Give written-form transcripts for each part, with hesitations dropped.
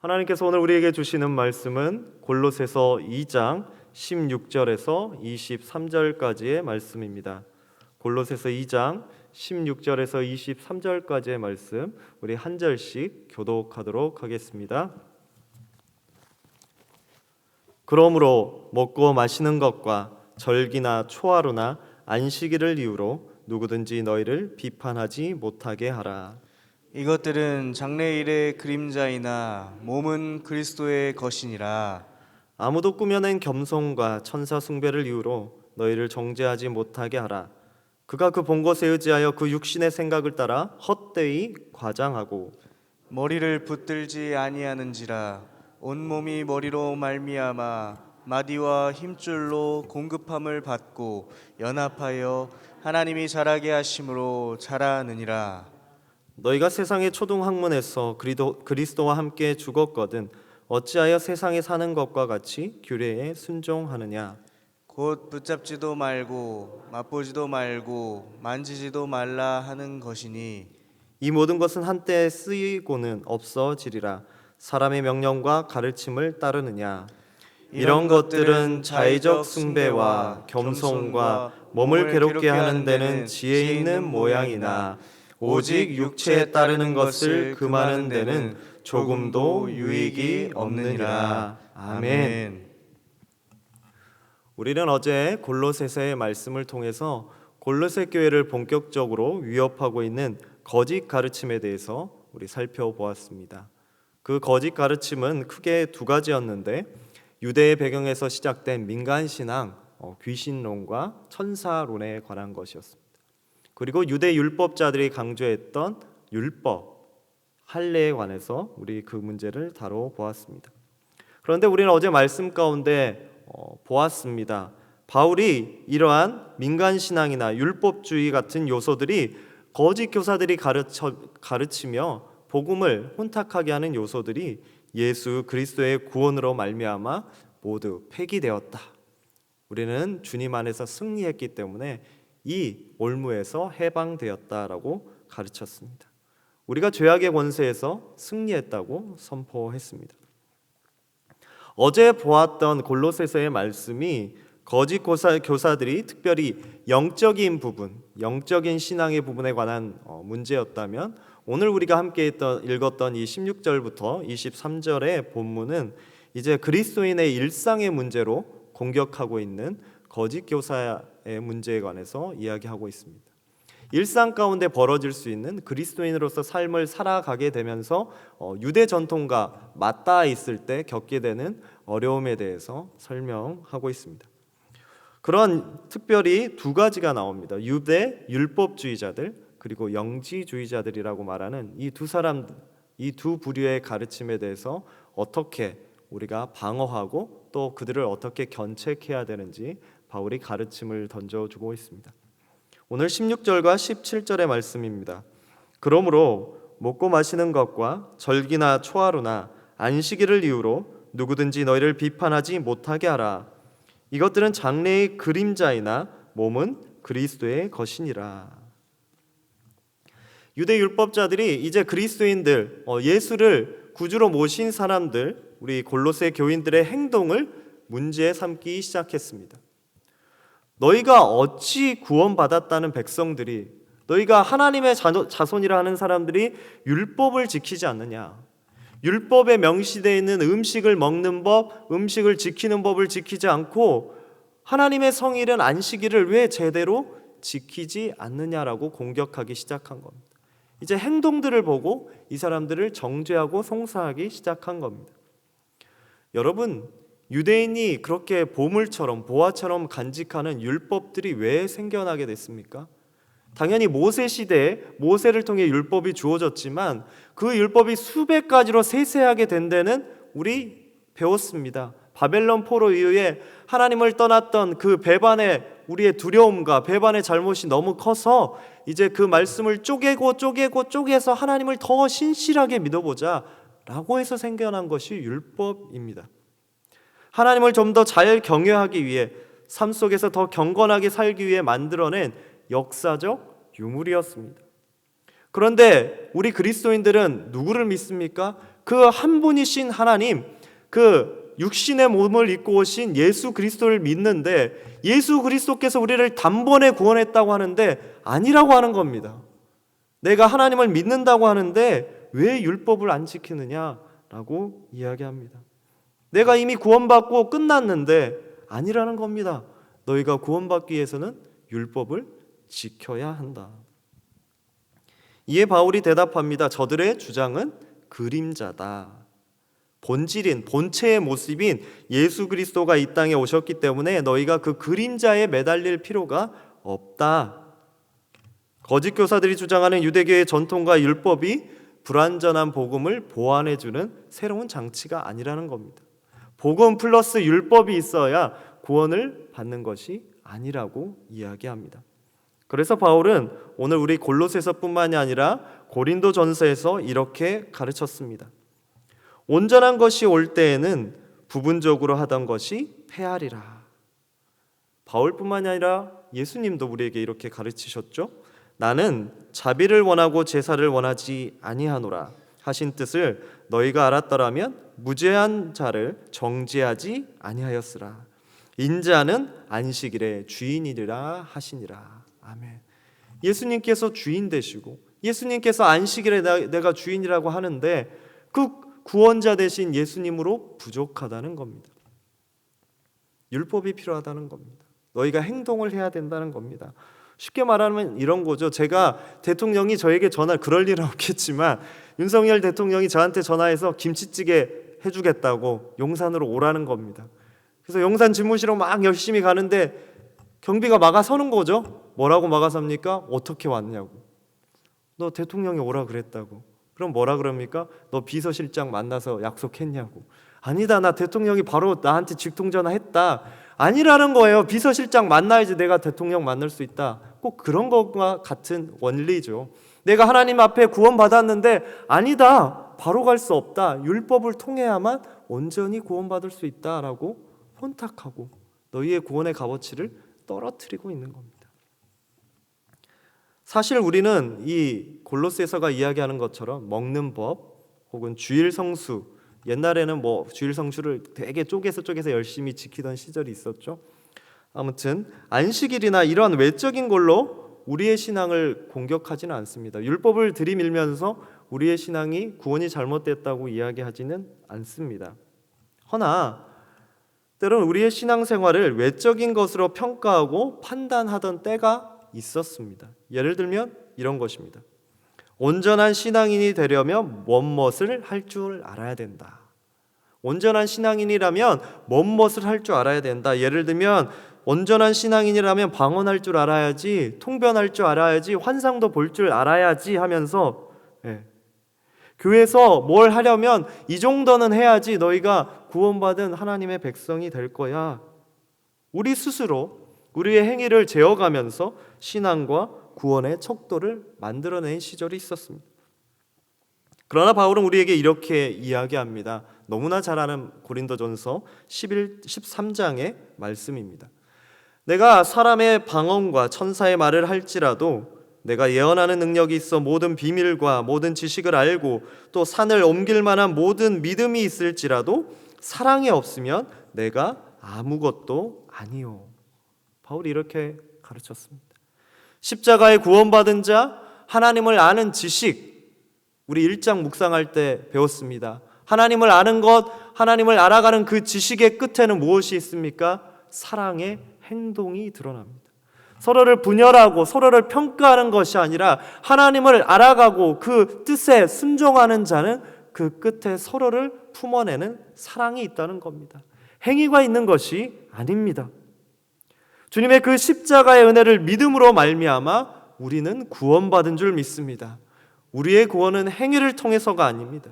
하나님께서 오늘 우리에게 주시는 말씀은 골로새서 2장 16절에서 23절까지의 말씀입니다. 골로새서 2장 16절에서 23절까지의 말씀, 우리 한 절씩 교독하도록 하겠습니다. 그러므로 먹고 마시는 것과 절기나 초하루나 안식일을 이유로 누구든지 너희를 비판하지 못하게 하라. 이것들은 장래일의 그림자이나 몸은 그리스도의 것이니라. 아무도 꾸며낸 겸손과 천사 숭배를 이유로 너희를 정죄하지 못하게 하라. 그가 그 본 것에 의지하여 그 육신의 생각을 따라 헛되이 과장하고 머리를 붙들지 아니하는지라. 온몸이 머리로 말미암아 마디와 힘줄로 공급함을 받고 연합하여 하나님이 자라게 하심으로 자라느니라. 너희가 세상의 초등학문에서 그리스도와 함께 죽었거든 어찌하여 세상에 사는 것과 같이 규례에 순종하느냐. 곧 붙잡지도 말고 맛보지도 말고 만지지도 말라 하는 것이니 이 모든 것은 한때 쓰이고는 없어지리라. 사람의 명령과 가르침을 따르느냐. 이런 것들은 자의적 숭배와 겸손과 몸을 괴롭게 하는 데는 지혜 있는 모양이나 오직 육체에 따르는 것을 금하는 데는 조금도 유익이 없느니라. 아멘. 우리는 어제 골로새서의 말씀을 통해서 골로새 교회를 본격적으로 위협하고 있는 거짓 가르침에 대해서 우리 살펴보았습니다. 그 거짓 가르침은 크게 두 가지였는데 유대의 배경에서 시작된 민간신앙, 귀신론과 천사론에 관한 것이었습니다. 그리고 유대 율법자들이 강조했던 율법, 할례에 관해서 우리 그 문제를 다뤄보았습니다. 그런데 우리는 어제 말씀 가운데 보았습니다. 바울이 이러한 민간신앙이나 율법주의 같은 요소들이 거짓 교사들이 가르치며 복음을 혼탁하게 하는 요소들이 예수 그리스도의 구원으로 말미암아 모두 폐기되었다. 우리는 주님 안에서 승리했기 때문에 이 올무에서 해방되었다라고 가르쳤습니다. 우리가 죄악의 권세에서 승리했다고 선포했습니다. 어제 보았던 골로새서의 말씀이 거짓 교사들이 특별히 영적인 부분, 영적인 신앙의 부분에 관한 문제였다면 오늘 우리가 함께 읽었던 이 16절부터 23절의 본문은 이제 그리스도인의 일상의 문제로 공격하고 있는 거짓 교사의 문제에 관해서 이야기하고 있습니다. 일상 가운데 벌어질 수 있는 그리스도인으로서 삶을 살아가게 되면서 유대 전통과 맞닿아 있을 때 겪게 되는 어려움에 대해서 설명하고 있습니다. 그런 특별히 두 가지가 나옵니다. 유대 율법주의자들 그리고 영지주의자들이라고 말하는 이 두 부류의 가르침에 대해서 어떻게 우리가 방어하고 또 그들을 어떻게 견책해야 되는지 바울이 가르침을 던져주고 있습니다. 오늘 16절과 17절의 말씀입니다. 그러므로 먹고 마시는 것과 절기나 초하루나 안식일을 이유로 누구든지 너희를 비판하지 못하게 하라. 이것들은 장래의 그림자이나 몸은 그리스도의 것이니라. 유대 율법자들이 이제 그리스도인들, 예수를 구주로 모신 사람들, 우리 골로새 교인들의 행동을 문제 삼기 시작했습니다. 너희가 어찌 구원받았다는 백성들이, 너희가 하나님의 자손이라 하는 사람들이 율법을 지키지 않느냐? 율법에 명시되어 있는 음식을 먹는 법, 음식을 지키는 법을 지키지 않고 하나님의 성일은 안식일을 왜 제대로 지키지 않느냐라고 공격하기 시작한 겁니다. 이제 행동들을 보고 이 사람들을 정죄하고 송사하기 시작한 겁니다. 여러분, 유대인이 그렇게 보물처럼 보화처럼 간직하는 율법들이 왜 생겨나게 됐습니까? 당연히 모세 시대에 모세를 통해 율법이 주어졌지만 그 율법이 수백 가지로 세세하게 된 데는 우리 배웠습니다. 바벨론 포로 이후에 하나님을 떠났던 그 배반의 우리의 두려움과 배반의 잘못이 너무 커서 이제 그 말씀을 쪼개서 하나님을 더 신실하게 믿어보자 라고 해서 생겨난 것이 율법입니다. 하나님을 좀 더 잘 경외하기 위해 삶 속에서 더 경건하게 살기 위해 만들어낸 역사적 유물이었습니다. 그런데 우리 그리스도인들은 누구를 믿습니까? 그 한 분이신 하나님, 그 육신의 몸을 입고 오신 예수 그리스도를 믿는데 예수 그리스도께서 우리를 단번에 구원했다고 하는데 아니라고 하는 겁니다. 내가 하나님을 믿는다고 하는데 왜 율법을 안 지키느냐라고 이야기합니다. 내가 이미 구원받고 끝났는데 아니라는 겁니다. 너희가 구원받기 위해서는 율법을 지켜야 한다. 이에 바울이 대답합니다. 저들의 주장은 그림자다. 본질인 본체의 모습인 예수 그리스도가 이 땅에 오셨기 때문에 너희가 그 그림자에 매달릴 필요가 없다. 거짓 교사들이 주장하는 유대교의 전통과 율법이 불완전한 복음을 보완해주는 새로운 장치가 아니라는 겁니다. 복음 플러스 율법이 있어야 구원을 받는 것이 아니라고 이야기합니다. 그래서 바울은 오늘 우리 골로새서뿐만이 아니라 고린도전서에서 이렇게 가르쳤습니다. 온전한 것이 올 때에는 부분적으로 하던 것이 패하리라. 바울뿐만이 아니라 예수님도 우리에게 이렇게 가르치셨죠. 나는 자비를 원하고 제사를 원하지 아니하노라 하신 뜻을 너희가 알았더라면 무죄한 자를 정죄하지 아니하였으라. 인자는 안식일의 주인이리라 하시니라. 아멘. 예수님께서 주인 되시고 예수님께서 안식일에 내가 주인이라고 하는데 그 구원자 되신 예수님으로 부족하다는 겁니다. 율법이 필요하다는 겁니다. 너희가 행동을 해야 된다는 겁니다. 쉽게 말하면 이런 거죠. 제가 대통령이 저에게 그럴 일은 없겠지만 윤석열 대통령이 저한테 전화해서 김치찌개 해주겠다고 용산으로 오라는 겁니다. 그래서 용산 집무실로 막 열심히 가는데 경비가 막아서는 거죠. 뭐라고 막아섭니까? 어떻게 왔냐고. 너 대통령이 오라 그랬다고. 그럼 뭐라 그럽니까? 너 비서실장 만나서 약속했냐고. 아니다, 나 대통령이 바로 나한테 직통전화했다. 아니라는 거예요. 비서실장 만나야지 내가 대통령 만날 수 있다. 꼭 그런 것과 같은 원리죠. 내가 하나님 앞에 구원받았는데 아니다, 바로 갈 수 없다. 율법을 통해야만 온전히 구원받을 수 있다라고 혼탁하고 너희의 구원의 값어치를 떨어뜨리고 있는 겁니다. 사실 우리는 이 골로새서가 이야기하는 것처럼 먹는 법 혹은 주일 성수, 옛날에는 주일 성수를 되게 쪼개서 열심히 지키던 시절이 있었죠. 아무튼 안식일이나 이런 외적인 걸로 우리의 신앙을 공격하지는 않습니다. 율법을 들이밀면서 우리의 신앙이 구원이 잘못됐다고 이야기하지는 않습니다. 허나 때로는 우리의 신앙생활을 외적인 것으로 평가하고 판단하던 때가 있었습니다. 예를 들면 이런 것입니다. 온전한 신앙인이 되려면 무엇을 할 줄 알아야 된다. 온전한 신앙인이라면 무엇을 할 줄 알아야 된다. 예를 들면 온전한 신앙인이라면 방언할 줄 알아야지, 통변할 줄 알아야지, 환상도 볼 줄 알아야지 하면서 교회에서 뭘 하려면 이 정도는 해야지 너희가 구원받은 하나님의 백성이 될 거야. 우리 스스로 우리의 행위를 재어가면서 신앙과 구원의 척도를 만들어낸 시절이 있었습니다. 그러나 바울은 우리에게 이렇게 이야기합니다. 너무나 잘 아는 고린도전서 13장의 말씀입니다. 내가 사람의 방언과 천사의 말을 할지라도 내가 예언하는 능력이 있어 모든 비밀과 모든 지식을 알고 또 산을 옮길 만한 모든 믿음이 있을지라도 사랑이 없으면 내가 아무것도 아니요. 바울이 이렇게 가르쳤습니다. 십자가에 구원받은 자, 하나님을 아는 지식, 우리 1장 묵상할 때 배웠습니다. 하나님을 아는 것, 하나님을 알아가는 그 지식의 끝에는 무엇이 있습니까? 사랑의 행동이 드러납니다. 서로를 분열하고 서로를 평가하는 것이 아니라 하나님을 알아가고 그 뜻에 순종하는 자는 그 끝에 서로를 품어내는 사랑이 있다는 겁니다. 행위가 있는 것이 아닙니다. 주님의 그 십자가의 은혜를 믿음으로 말미암아 우리는 구원받은 줄 믿습니다. 우리의 구원은 행위를 통해서가 아닙니다.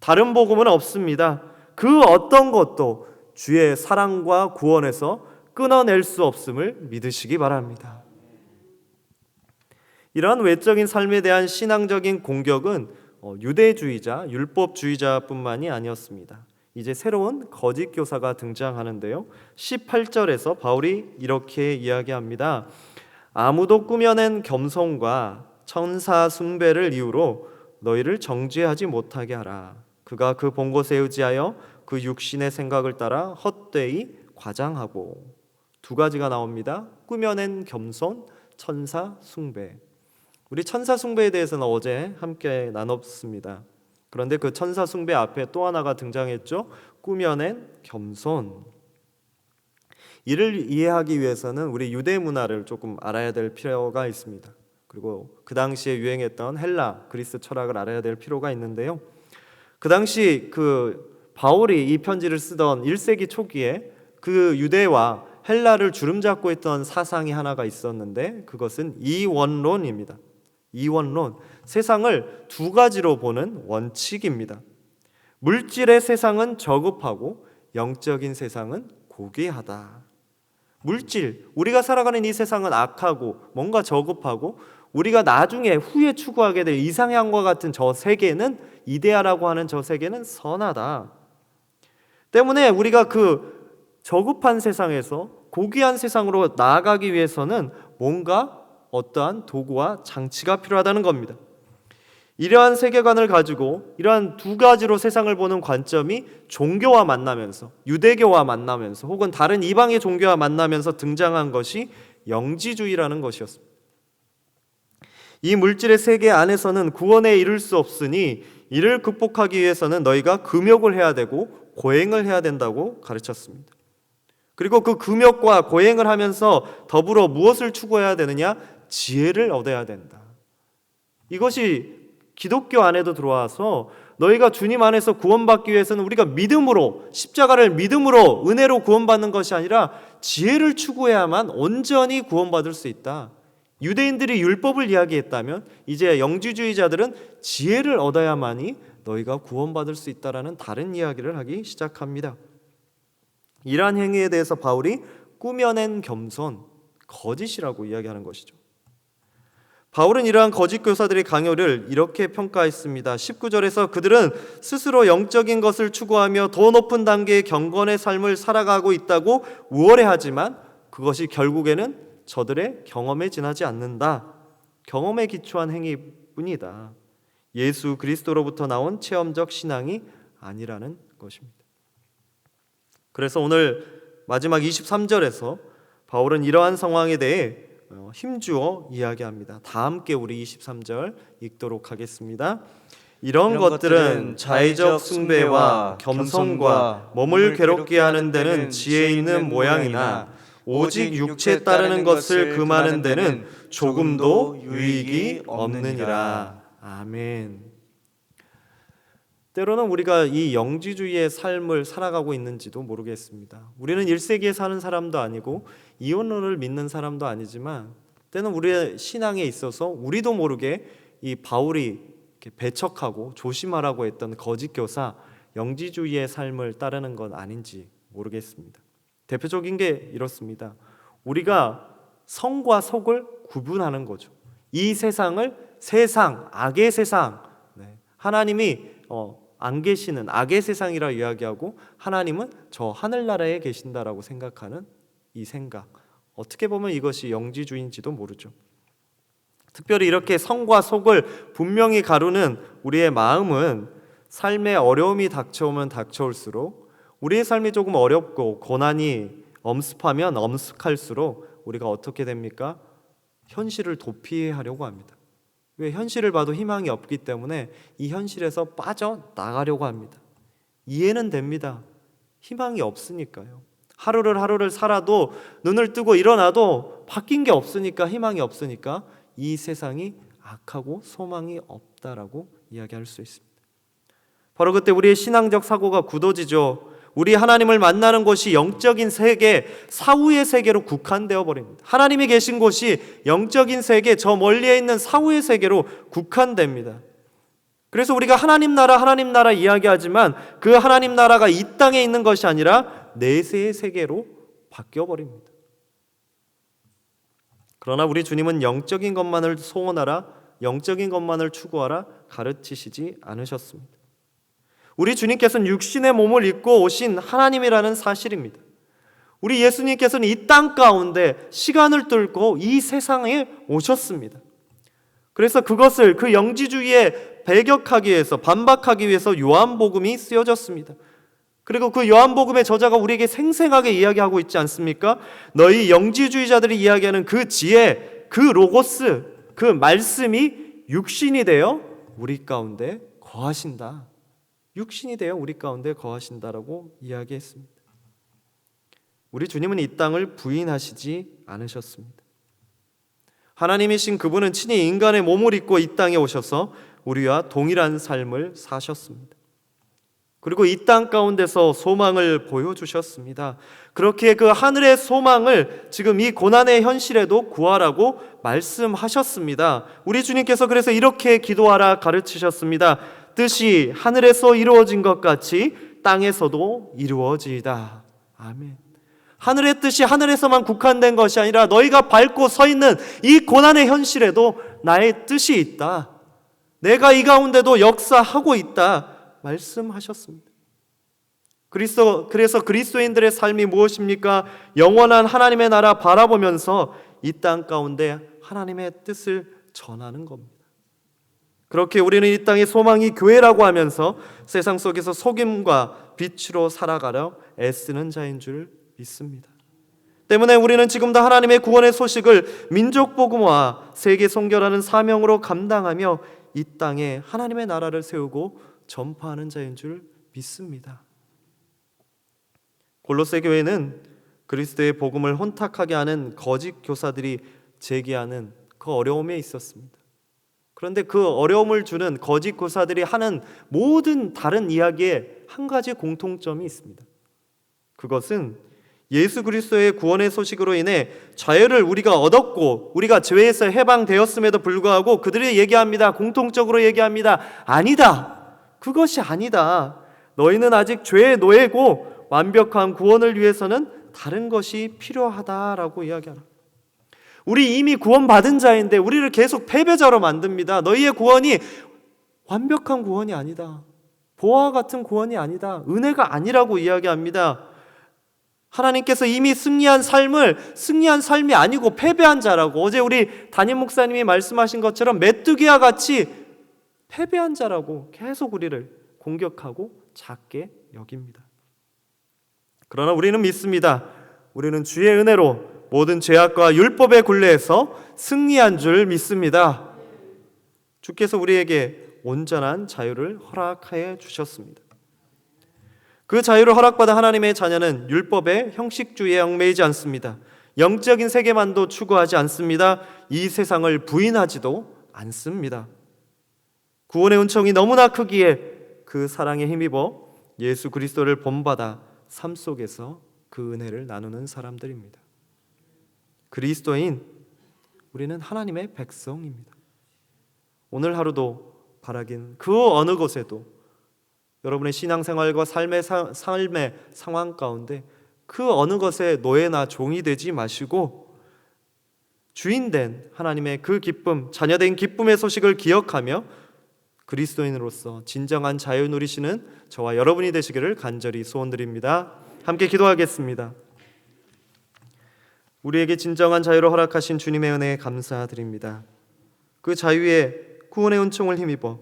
다른 복음은 없습니다. 그 어떤 것도 주의 사랑과 구원에서 끊어낼 수 없음을 믿으시기 바랍니다. 이러한 외적인 삶에 대한 신앙적인 공격은 유대주의자, 율법주의자뿐만이 아니었습니다. 이제 새로운 거짓 교사가 등장하는데요. 18절에서 바울이 이렇게 이야기합니다. 아무도 꾸며낸 겸손과 천사 숭배를 이유로 너희를 정죄하지 못하게 하라. 그가 그 본 곳에 의지하여 그 육신의 생각을 따라 헛되이 과장하고. 두 가지가 나옵니다. 꾸며낸 겸손, 천사 숭배. 우리 천사 숭배에 대해서는 어제 함께 나눴습니다. 그런데 그 천사 숭배 앞에 또 하나가 등장했죠. 꾸며낸 겸손. 이를 이해하기 위해서는 우리 유대 문화를 조금 알아야 될 필요가 있습니다. 그리고 그 당시에 유행했던 헬라, 그리스 철학을 알아야 될 필요가 있는데요. 그 당시 그 바울이 이 편지를 쓰던 1세기 초기에 그 유대와 헬라를 주름잡고 있던 사상이 하나가 있었는데 그것은 이원론입니다. 이원론, 세상을 두 가지로 보는 원칙입니다. 물질의 세상은 저급하고 영적인 세상은 고귀하다. 물질, 우리가 살아가는 이 세상은 악하고 뭔가 저급하고 우리가 나중에 후에 추구하게 될 이상향과 같은 저 세계는, 이데아라고 하는 저 세계는 선하다. 때문에 우리가 그 저급한 세상에서 고귀한 세상으로 나아가기 위해서는 뭔가 어떠한 도구와 장치가 필요하다는 겁니다. 이러한 세계관을 가지고 이러한 두 가지로 세상을 보는 관점이 종교와 만나면서, 유대교와 만나면서 혹은 다른 이방의 종교와 만나면서 등장한 것이 영지주의라는 것이었습니다. 이 물질의 세계 안에서는 구원에 이를 수 없으니 이를 극복하기 위해서는 너희가 금욕을 해야 되고 고행을 해야 된다고 가르쳤습니다. 그리고 그 금욕과 고행을 하면서 더불어 무엇을 추구해야 되느냐? 지혜를 얻어야 된다. 이것이 기독교 안에도 들어와서 너희가 주님 안에서 구원받기 위해서는 우리가 믿음으로, 십자가를 믿음으로 은혜로 구원받는 것이 아니라 지혜를 추구해야만 온전히 구원받을 수 있다. 유대인들이 율법을 이야기했다면 이제 영지주의자들은 지혜를 얻어야만이 너희가 구원받을 수 있다라는 다른 이야기를 하기 시작합니다. 이러한 행위에 대해서 바울이 꾸며낸 겸손, 거짓이라고 이야기하는 것이죠. 바울은 이러한 거짓 교사들의 강요를 이렇게 평가했습니다. 19절에서 그들은 스스로 영적인 것을 추구하며 더 높은 단계의 경건의 삶을 살아가고 있다고 우월해하지만 그것이 결국에는 저들의 경험에 지나지 않는다. 경험에 기초한 행위뿐이다. 예수 그리스도로부터 나온 체험적 신앙이 아니라는 것입니다. 그래서 오늘 마지막 23절에서 바울은 이러한 상황에 대해 힘주어 이야기합니다. 다 함께 우리 23절 읽도록 하겠습니다. 이런 것들은 자의적 숭배와 겸손과 몸을 괴롭게 하는 데는 지혜 있는 모양이나 오직 육체에 따르는 것을 금하는 데는 조금도 유익이 없느니라. 아멘. 때로는 우리가 이 영지주의의 삶을 살아가고 있는지도 모르겠습니다. 우리는 1세기에 사는 사람도 아니고 이원론을 믿는 사람도 아니지만 때는 우리의 신앙에 있어서 우리도 모르게 이 바울이 배척하고 조심하라고 했던 거짓 교사, 영지주의의 삶을 따르는 건 아닌지 모르겠습니다. 대표적인 게 이렇습니다. 우리가 성과 속을 구분하는 거죠. 이 세상을 세상, 악의 세상, 하나님이 안 계시는 악의 세상이라 이야기하고 하나님은 저 하늘나라에 계신다라고 생각하는 이 생각, 어떻게 보면 이것이 영지주의인지도 모르죠. 특별히 이렇게 성과 속을 분명히 가르는 우리의 마음은 삶에 어려움이 닥쳐오면 닥쳐올수록 우리의 삶이 조금 어렵고 고난이 엄습하면 엄습할수록 우리가 어떻게 됩니까? 현실을 도피하려고 합니다. 왜? 현실을 봐도 희망이 없기 때문에 이 현실에서 빠져나가려고 합니다. 이해는 됩니다. 희망이 없으니까요. 하루를 살아도 눈을 뜨고 일어나도 바뀐 게 없으니까, 희망이 없으니까 이 세상이 악하고 소망이 없다라고 이야기할 수 있습니다. 바로 그때 우리의 신앙적 사고가 굳어지죠. 우리 하나님을 만나는 곳이 영적인 세계, 사후의 세계로 국한되어 버립니다. 하나님이 계신 곳이 영적인 세계, 저 멀리에 있는 사후의 세계로 국한됩니다. 그래서 우리가 하나님 나라 이야기하지만 그 하나님 나라가 이 땅에 있는 것이 아니라 내세의 세계로 바뀌어 버립니다. 그러나 우리 주님은 영적인 것만을 소원하라, 영적인 것만을 추구하라 가르치시지 않으셨습니다. 우리 주님께서는 육신의 몸을 입고 오신 하나님이라는 사실입니다. 우리 예수님께서는 이 땅 가운데 시간을 뚫고 이 세상에 오셨습니다. 그래서 그것을 그 영지주의의 배격하기 위해서, 반박하기 위해서 요한복음이 쓰여졌습니다. 그리고 그 요한복음의 저자가 우리에게 생생하게 이야기하고 있지 않습니까? 너희 영지주의자들이 이야기하는 그 지혜, 그 로고스, 그 말씀이 육신이 되어 우리 가운데 거하신다. 육신이 되어 우리 가운데 거하신다라고 이야기했습니다. 우리 주님은 이 땅을 부인하시지 않으셨습니다. 하나님이신 그분은 친히 인간의 몸을 입고 이 땅에 오셔서 우리와 동일한 삶을 사셨습니다. 그리고 이 땅 가운데서 소망을 보여주셨습니다. 그렇게 그 하늘의 소망을 지금 이 고난의 현실에도 구하라고 말씀하셨습니다. 우리 주님께서 그래서 이렇게 기도하라 가르치셨습니다. 뜻이 하늘에서 이루어진 것 같이 땅에서도 이루어지이다. 아멘. 하늘의 뜻이 하늘에서만 국한된 것이 아니라 너희가 밟고 서 있는 이 고난의 현실에도 나의 뜻이 있다. 내가 이 가운데도 역사하고 있다. 말씀하셨습니다. 그래서 그리스도인들의 삶이 무엇입니까? 영원한 하나님의 나라 바라보면서 이 땅 가운데 하나님의 뜻을 전하는 겁니다. 그렇게 우리는 이 땅의 소망이 교회라고 하면서 세상 속에서 소금과 빛으로 살아가려 애쓰는 자인 줄 믿습니다. 때문에 우리는 지금도 하나님의 구원의 소식을 민족 복음화, 세계 선교라는 사명으로 감당하며 이 땅에 하나님의 나라를 세우고 전파하는 자인 줄 믿습니다. 골로새 교회는 그리스도의 복음을 혼탁하게 하는 거짓 교사들이 제기하는 그 어려움에 있었습니다. 그런데 그 어려움을 주는 거짓 교사들이 하는 모든 다른 이야기에 한 가지 공통점이 있습니다. 그것은 예수 그리스도의 구원의 소식으로 인해 자유를 우리가 얻었고 우리가 죄에서 해방되었음에도 불구하고 그들이 얘기합니다. 공통적으로 얘기합니다. 아니다. 그것이 아니다. 너희는 아직 죄의 노예고 완벽한 구원을 위해서는 다른 것이 필요하다라고 이야기하라. 우리 이미 구원받은 자인데 우리를 계속 패배자로 만듭니다. 너희의 구원이 완벽한 구원이 아니다. 보화와 같은 구원이 아니다. 은혜가 아니라고 이야기합니다. 하나님께서 이미 승리한 삶이 아니고 패배한 자라고, 어제 우리 담임 목사님이 말씀하신 것처럼 메뚜기와 같이 패배한 자라고 계속 우리를 공격하고 작게 여깁니다. 그러나 우리는 믿습니다. 우리는 주의 은혜로 모든 죄악과 율법의 굴레에서 승리한 줄 믿습니다. 주께서 우리에게 온전한 자유를 허락하여 주셨습니다. 그 자유를 허락받은 하나님의 자녀는 율법의 형식주의에 얽매이지 않습니다. 영적인 세계만도 추구하지 않습니다. 이 세상을 부인하지도 않습니다. 구원의 은총이 너무나 크기에 그 사랑에 힘입어 예수 그리스도를 본받아 삶 속에서 그 은혜를 나누는 사람들입니다. 그리스도인, 우리는 하나님의 백성입니다. 오늘 하루도 바라긴 그 어느 곳에도 여러분의 신앙생활과 삶의 상황 가운데 그 어느 것에 노예나 종이 되지 마시고 주인된 하나님의 그 기쁨, 자녀된 기쁨의 소식을 기억하며 그리스도인으로서 진정한 자유 누리시는 저와 여러분이 되시기를 간절히 소원드립니다. 함께 기도하겠습니다. 우리에게 진정한 자유를 허락하신 주님의 은혜에 감사드립니다. 그 자유의 구원의 은총을 힘입어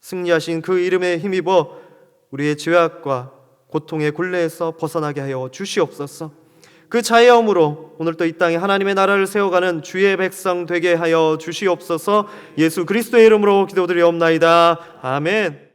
승리하신 그 이름에 힘입어 우리의 죄악과 고통의 굴레에서 벗어나게 하여 주시옵소서. 그 자유함으로 오늘도 이 땅에 하나님의 나라를 세워가는 주의 백성 되게 하여 주시옵소서. 예수 그리스도의 이름으로 기도드리옵나이다. 아멘.